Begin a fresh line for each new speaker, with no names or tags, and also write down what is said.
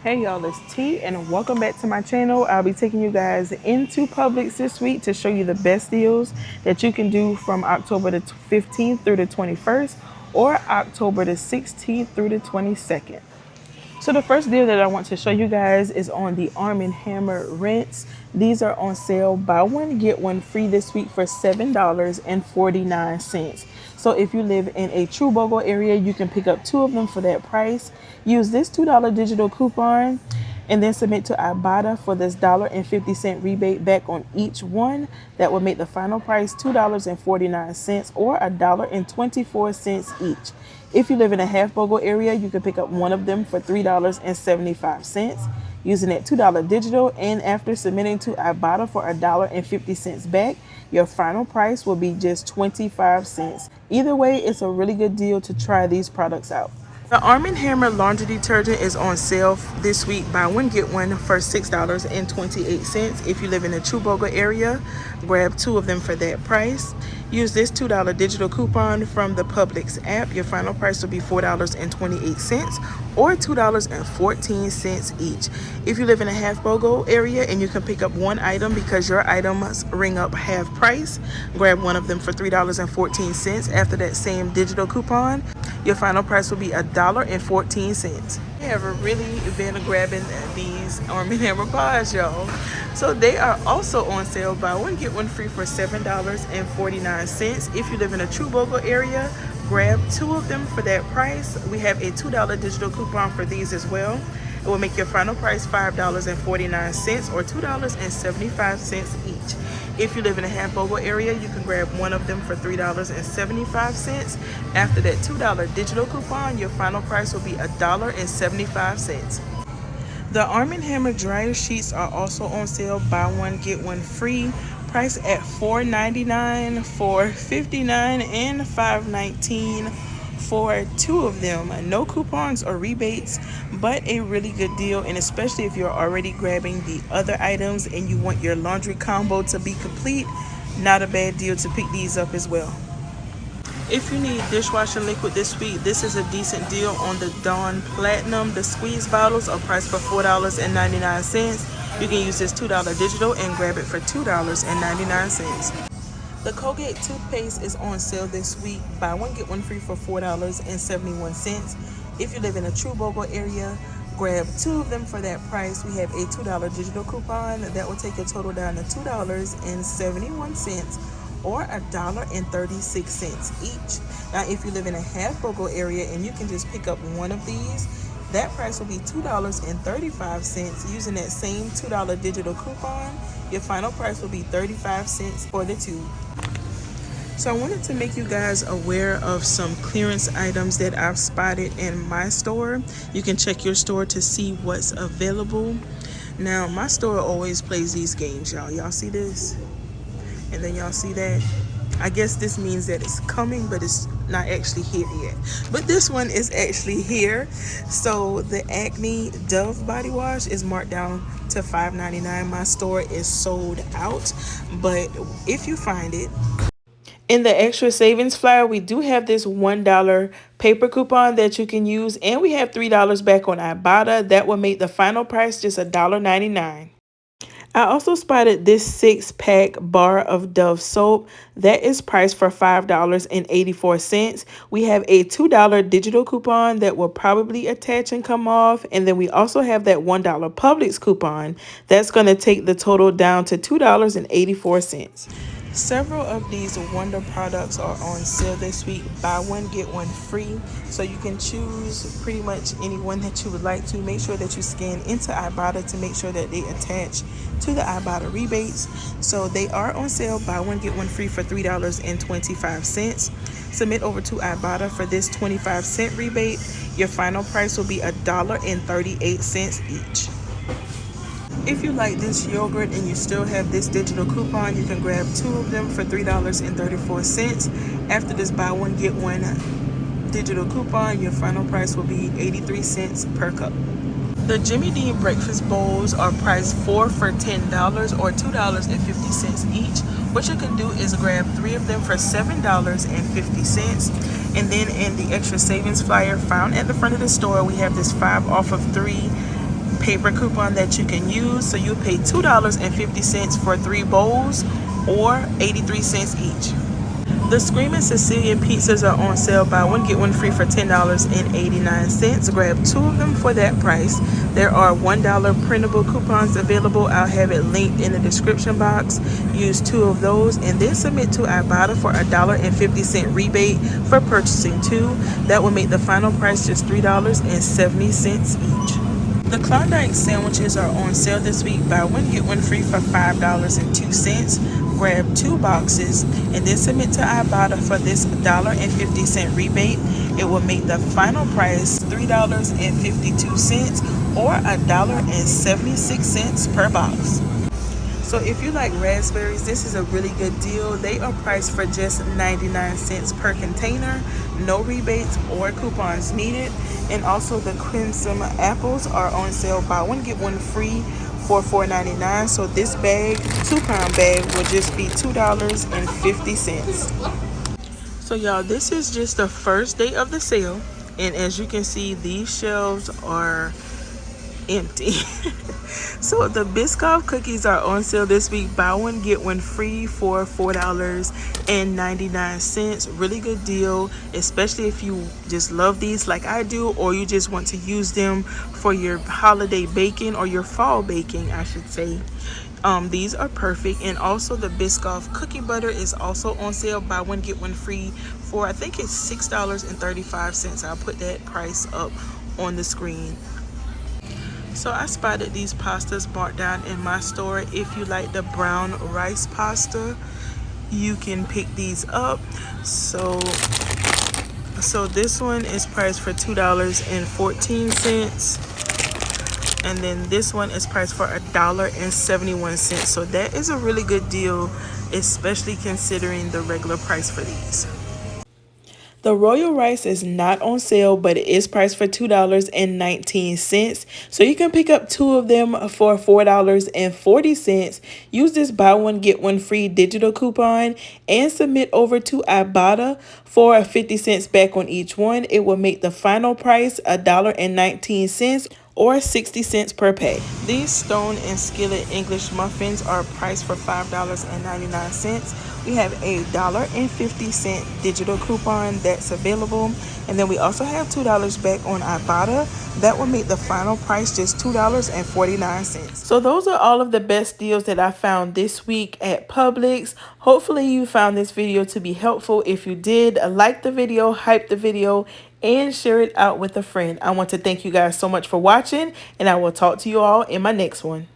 Hey y'all, it's T and welcome back to my channel. I'll be taking you guys into Publix this week to show you the best deals that you can do from October the 15th through the 21st or October the 16th through the 22nd. So the first deal that I want to show you guys is on the Arm & Hammer rinse. These are on sale, buy one get one free this week for $7.49. So if you live in a true BOGO area, you can pick up two of them for that price. Use this $2 digital coupon and then submit to IBOTTA for this $1.50 rebate back on each one. That will make the final price $2.49 or $1.24 each. If you live in a half BOGO area, you can pick up one of them for $3.75 using that $2 digital, and after submitting to IBOTTA for $1.50 back, your final price will be just 25 cents. Either way, it's a really good deal to try these products out. The Arm & Hammer laundry detergent is on sale this week. Buy one get one for $6.28. If you live in a true BOGO area, grab two of them for that price. Use this $2 digital coupon from the Publix app. Your final price will be $4.28 or $2.14 each. If you live in a half BOGO area and you can pick up one item because your items ring up half price, grab one of them for $3.14 after that same digital coupon. Your final price will be $1.14. I have really been grabbing these Arm & Hammer bars, y'all. So they are also on sale. Buy one get one free for $7.49. If you live in a true BOGO area, grab two of them for that price. We have a $2 digital coupon for these as well. It will make your final price $5.49 or $2.75 each. If you live in a half BOGO area, you can grab one of them for $3.75. After that $2 digital coupon, your final price will be $1.75. The Arm & Hammer dryer sheets are also on sale. Buy one get one free. Price at $4.99 for $59 and $5.19 for two of them. No coupons or rebates, but a really good deal, and especially if you're already grabbing the other items and you want your laundry combo to be complete, not a bad deal to pick these up as well. If you need dishwashing liquid this week, this is a decent deal on the Dawn Platinum. The squeeze bottles are priced for $4.99. You can use this $2 digital and grab it for $2.99. The Colgate toothpaste is on sale this week. Buy one get one free for $4.71. If you live in a true BOGO area, grab two of them for that price. We have a $2 digital coupon that will take your total down to $2.71 or $1.36 each. Now, if you live in a half BOGO area and you can just pick up one of these, that price will be $2.35 using that same $2 digital coupon. Your final price will be 35 cents for the tube. So I wanted to make you guys aware of some clearance items that I've spotted in my store. You can check your store to see what's available. Now, my store always plays these games, y'all. Y'all see this? And then y'all see that? I guess this means that it's coming, but it's not actually here yet. But this one is actually here. So the Acne Dove body wash is marked down to $5.99. My store is sold out, but if you find it in the extra savings flyer, we do have this $1 paper coupon that you can use, and we have $3 back on IBOTTA. That will make the final price just $1.99. I also spotted this 6-pack bar of Dove soap that is priced for $5.84. We have a $2 digital coupon that will probably attach and come off, and then we also have that $1 Publix coupon that's going to take the total down to $2.84. Several of these Wonder products are on sale this week. Buy one get one free, so you can choose pretty much any one that you would like to. Make sure that you scan into IBOTTA to make sure that they attach to the IBOTTA rebates. So they are on sale. Buy one get one free for $3.25. Submit over to IBOTTA for this 25-cent rebate. Your final price will be $1.38 each. If you like this yogurt and you still have this digital coupon, you can grab two of them for $3.34. After this buy one get one digital coupon, your final price will be 83 cents per cup. The Jimmy Dean breakfast bowls are priced $4 for $10 or $2.50 each. What you can do is grab three of them for $7.50. And then in the extra savings flyer found at the front of the store, we have this 5 off of 3 paper coupon that you can use. So you pay $2.50 for 3 bowls or 83 cents each. The Screaming Sicilian pizzas are on sale. Buy one, get one free for $10.89. Grab 2 of them for that price. There are $1 printable coupons available. I'll have it linked in the description box. Use 2 of those and then submit to IBOTTA for a $1.50 rebate for purchasing 2. That will make the final price just $3.70 each. The Klondike sandwiches are on sale this week. Buy one, get one free for $5.02. Grab 2 boxes and then submit to IBOTTA for this $1.50 rebate. It will make the final price $3.52 or $1.76 per box. So if you like raspberries, this is a really good deal. They are priced for just 99 cents per container. No rebates or coupons needed. And also the crimson apples are on sale. Buy one, get one free for $4.99. So this bag, 2-pound bag, will just be $2.50. So y'all, this is just the first day of the sale. And as you can see, these shelves are empty. So the Biscoff cookies are on sale this week. Buy one, get one free for $4.99. Really good deal, especially if you just love these like I do, or you just want to use them for your holiday baking or your fall baking, I should say. These are perfect. And also the Biscoff cookie butter is also on sale. Buy one, get one free for, I think it's $6.35. I'll put that price up on the screen. So I spotted these pastas marked down in my store. If you like the brown rice pasta, you can pick these up. So this one is priced for $2.14. And then this one is priced for $1.71. So that is a really good deal, especially considering the regular price for these. The royal rice is not on sale, but it is priced for $2.19. So you can pick up 2 of them for $4.40. Use this buy one, get one free digital coupon and submit over to IBOTTA for 50 cents back on each one. It will make the final price $1.19 or 60 cents per pack. These stone and skillet English muffins are priced for $5.99. We have a $1.50 digital coupon that's available, and then we also have $2 back on IBOTTA. That will make the final price just $2.49. So those are all of the best deals that I found this week at Publix. Hopefully you found this video to be helpful. If you did, like the video, hype the video, and share it out with a friend. I want to thank you guys so much for watching, and I will talk to you all in my next one.